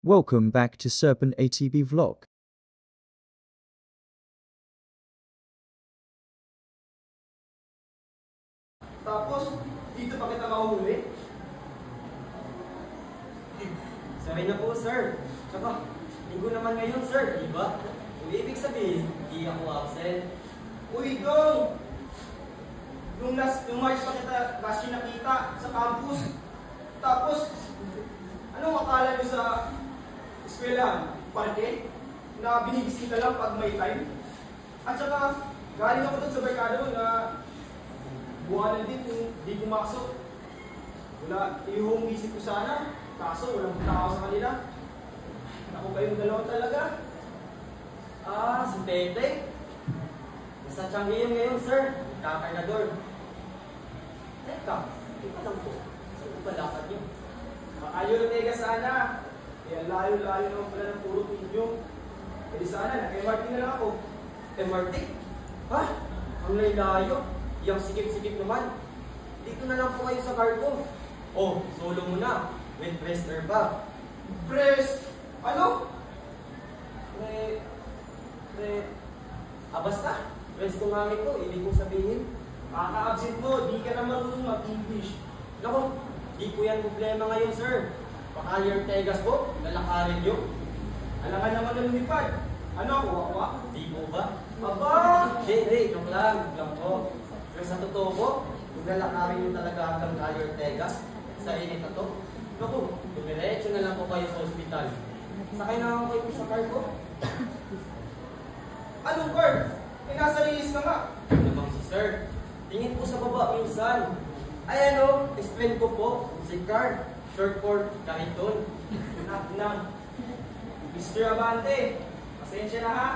Welcome back to Serpent ATV Vlog. Tapos, dito pa kita mahuli? Sorry na po, sir. Tsaka, linggo naman ngayon, sir, di ba? Yung ibig sabihin, hindi ako absent. Uy, Dong! Yung March pa kita last year nakita sa campus. Tapos, anong akala nyo sa eskwelahan? Parke? Na binibisita lang pag may time? At saka, galing ako dun sa barkada mo na buwanan din kung di pumasok. Wala, i-home visit ko sana. Kaso, walang tao sa kanila. Ako kayong dalawa talaga. Ah, si Tete. Nasa Changi yun ngayon, sir. Kakargador. Teka, di pa lang po. Saan po balakad niyo? Makayo na tega sana. Kaya layo-layo naman pala ng puro ninyo. E di sana, nag-MRT na lang ako. MRT? Ha? Ang layo. Yang sikip-sikip naman. Dito na lang po kayo sa car ko. Oh, solo mo na. With pressner pa. Press! Ano? Basta. Press ko nga ito. Ibig kong sabihin. Kaka-absent mo, di ka na marunong mag-English. Naku, di ko yan problema ngayon, sir. Baka your tegas po, lalakarin nyo. Alangan naman ng lumipad. Ano ako, ako? Di po ba? Aba! Hindi, joke lang po. Pero sa totoo po, kung lalakarin nyo talaga hanggang your tegas, sa init na to, naku, dumiretso na lang po kayo sa ospital. Sakay na ako kayo sa car ko. Anong bird? Eh, nasa release ka nga. Ano bang si sir? Tingin po sa baba minsan. Ay ano, explain ko po, si Car, short for Cariton. Na. Mr. Abante, pasensya na ha.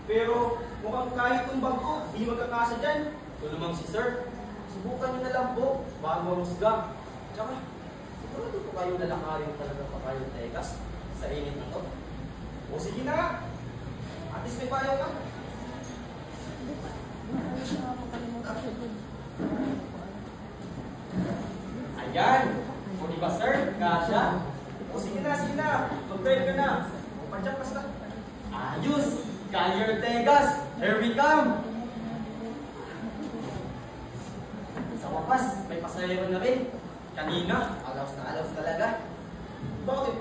Pero mukhang kahit itong bag ko, di magkakasa dyan. Ito namang si sir, subukan nyo na lang po, bago husga. Tsaka, siguro po kayo lalakarin talaga pa kayo tekas sa init na to. O sige na nga. At least may payo ka. Ayan! O diba sir, kasha? O sige na. Mag-drive ka na. O padyak basta. Ayos! Callier Tegas! Here we come! Sa wakas, may pasayero na rin. Kanina, alaws na alaws talaga. Bakit?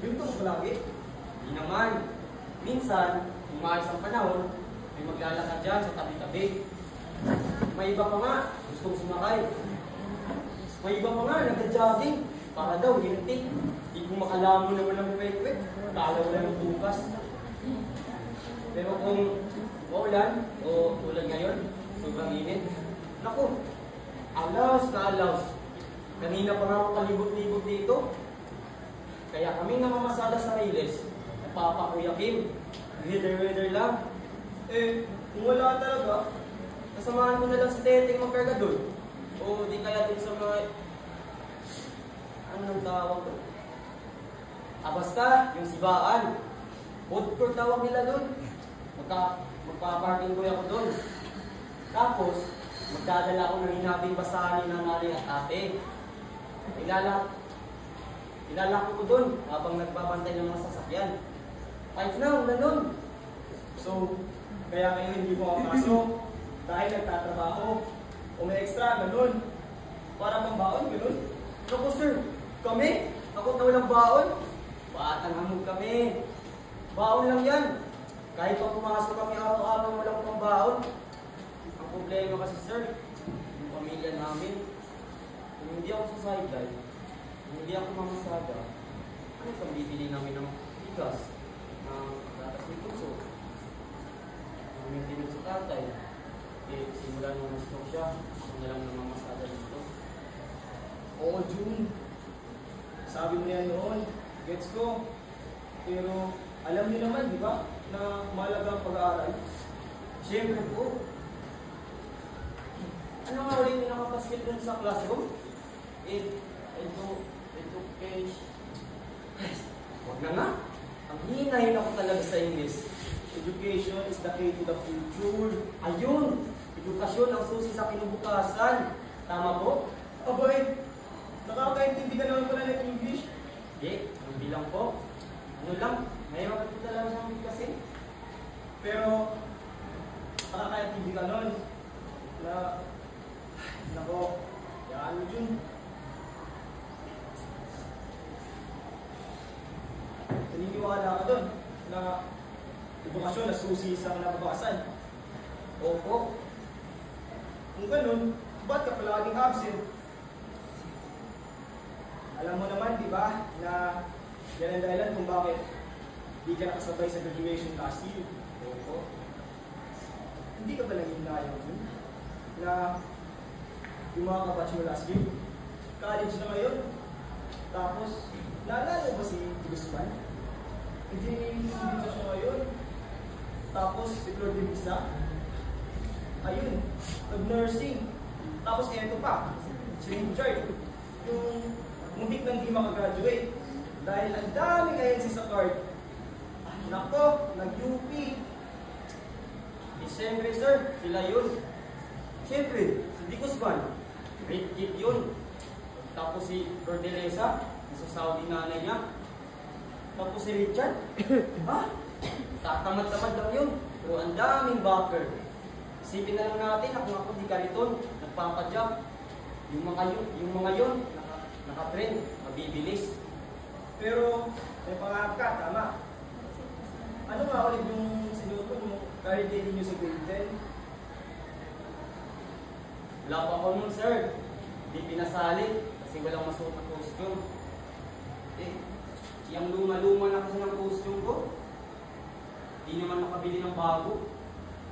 Ganito mo palagi? Hindi naman. Minsan, kung maayos ang panahon, may maglalakad dyan sa tabi-tabi. May iba pa nga, gustong sumakay. May iba pa nga, nagka-jogging. Para daw, hintik. Hindi ko makalamon naman ng kwek-kwek. Kala wala ng bukas. Pero kung maulan, o tulad ngayon, sobrang init. Naku, alaws na alaws. Kanina pa nga ako palibot-libot dito. Kaya kami namamasada sa Reyes, napapakuyakin. Weather lang. Eh, kung wala talaga, Kasamahan mo na lang si Teteng magkargador. O di kaya dun sa mga... Anong tawag doon? Basta, yung sibaan. Food court tawag nila doon. Magpa-parking boy ako doon. Tapos, magdadala ako ng hinabing basahan ng nanay at ate. Ilalak ko doon habang nagbabantay ng mga sasakyan. 5 na, ganun. so, kaya kayo hindi mo makapasok. Dahil nagtatrabaho. O may extra, ganun. Para pambaon, ganun. Naku sir, kami? Ako na walang baon? Batang hamog kami. Baon lang yan. Kahit pa pumasok kami araw-araw walang pambaon. Ang problema kasi sir, yung pamilya namin, kung hindi ako sa sideline, kung hindi ako mamasada, ano pang bibili namin ng bigas, ng gatas ni puso, ng maintenance sa tatay? Eh, simula nung mas-stroke siya, ako na lang namamasada dito. Oo, June. Sabi mo yan noon. Gets ko. Pero, alam niyo naman, di ba? Na mahalaga ang pag-aaral. Siyempre po. Ano nga ulit yung nakapasket dun sa classroom? Education. Huwag na nga. Ang hinahin ako talaga sa English. Education is the key to the future. Ayun! Edukasyon ang susi sa kinabukasan. Tama po? Abay, nakakaintindi ka naman pala ng English. Hindi, hindi lang po. Ano lang, mahirap at talaga siyang bigkasin. Pero, nakakayatibig ka nun na, nako, yan mo dun. Naniniwala ka dun na edukasyon na susi sa kinabukasan. Opo. Kung ganun, ba't ka palaging absent? Alam mo naman, di ba, na yan ang dahilan kung bakit di ka nakasabay sa graduation last year. Opo. Hindi ka ba naging layo dun? Na yung mga kabatch mo last year, college na ngayon. Tapos, naalala mo ba si Guzman? Engineering student na siya ngayon. Tapos, si Flor de Visa. Ayun, nag-nursing. Tapos, eto pa, si Richard. Yung muntik nang di makagraduate. Dahil ang dami ngayon sa card. Nako, nag-UP. Siyempre, sir, sila yun. Siyempre, si Di Guzman, great kid yun. Tapos si Cordelesa, sa Saudi nanay niya. Tapos si Richard, ha? Tatamad-tamad lang yun. Pero ang daming backer. Isipin na lang natin, ako di kariton, nagpapadyak. Yung mga yun, naka-trend, mabibilis. Pero, may pangarap ka, tama. Ano nga ulit yung sinuot mo kahit din nyo sa grade 10? Wala pa ako nun, sir. Di pinasali kasi walang masuot na costume. Yung luma-luma na kasi ng costume ko. Di naman makabili ng bago.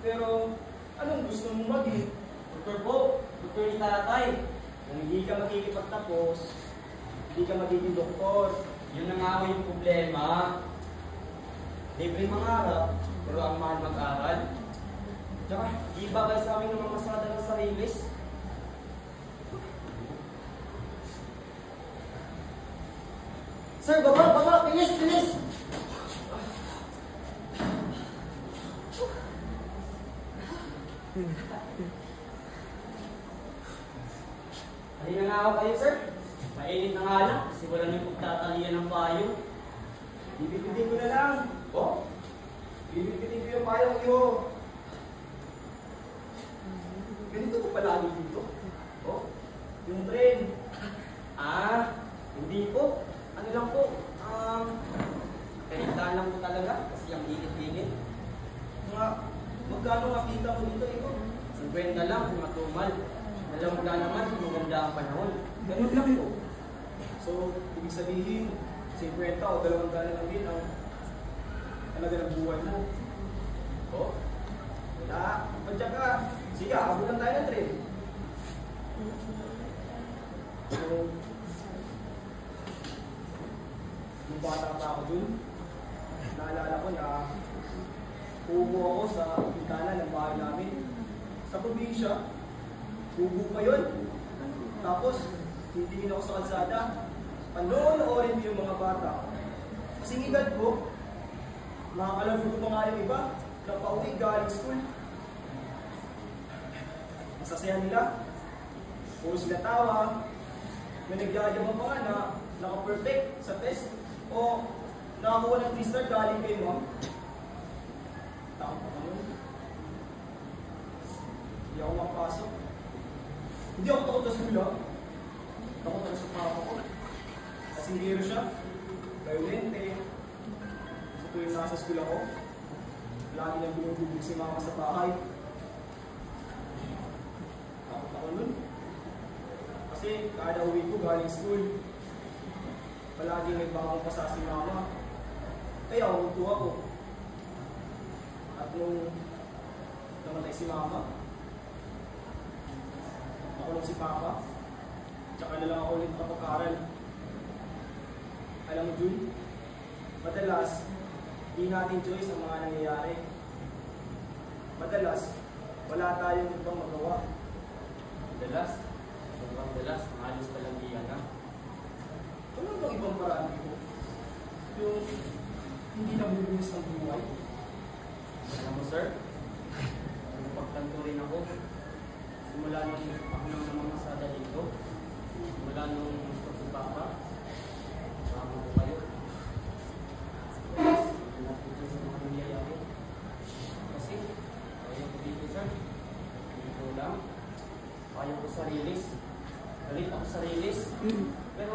Pero, anong gusto mong maging? Doktor po, doktor ni tatay. Kung hindi ka makikipagtapos, hindi ka magiging doktor. Yun na nga ako yung problema. Libre mangarap, pero ang mahal mag-aral. Tsaka, di ba kayo sa amin ng mga masada ng sarilis? Sir, baba, bilis! Halina nga ako kayo, sir. Mainit na nga lang, kasi wala niyong pagtatalian ng payo. Bibigbitin ko na lang. Oh? Bibigbitin ko yung payong iyo. Ganito ko palagi dito. Oh? Yung train. Hindi po. Ano lang po? Kahintaan lang po talaga, kasi ang init-init. Magkano nga kita mo dito, ito? 50 lang, kung matumal. Alam mo na naman, kung maganda ang panahon. Ganun lang po. So, ibig sabihin, 50 o 200 lang din ang talaga ng buhay mo. Oh? Wala. Padya ka. Sige, abot lang tayo ng train. So, nung bata pa ako dun, naalala ko na hubo ako sa bintana ng bahay namin. Sa probinsya, hubo pa yun. Tapos, titingin ako sa kalsada. Panoorin ko yung mga bata. Kasing edad ko, makakalaro ko pa nga yung iba na pauwi galing school. Masasaya nila. Puro sila tawa. May nagyayabang pa nga na naka-perfect sa test. O nakakuha ng 3 star galing kay mom. Takot ako nun. Hindi ako makapasok. Hindi ako takot sa school, ha? Takot ako sa papa ko. Kasi hero siya. Violente. Sa tuwing nasa school ako, lagi nang binububog si mama sa bahay. Takot ako nun. Kasi kada uwi ko galing school, palagi may bagong pasa si mama. Kaya umuto ako. At nung namatay si mama, nakulong si papa, tsaka na lang ako ulit kapag-aral. Alam mo, Jun, madalas, di natin choice ang mga nangyayari. Madalas, wala tayong ibang magawa. Madalas, maalis pa lang iyan na. Ano bang ibang paraan dito? Yung hindi nabubuhos ng buhay. Alam mo, sir, pagtanto rin ako. Simula nung ako ng mga masada dito, simula nung gusto si Papa, sama ko kayo. nalate ako sa release. Pero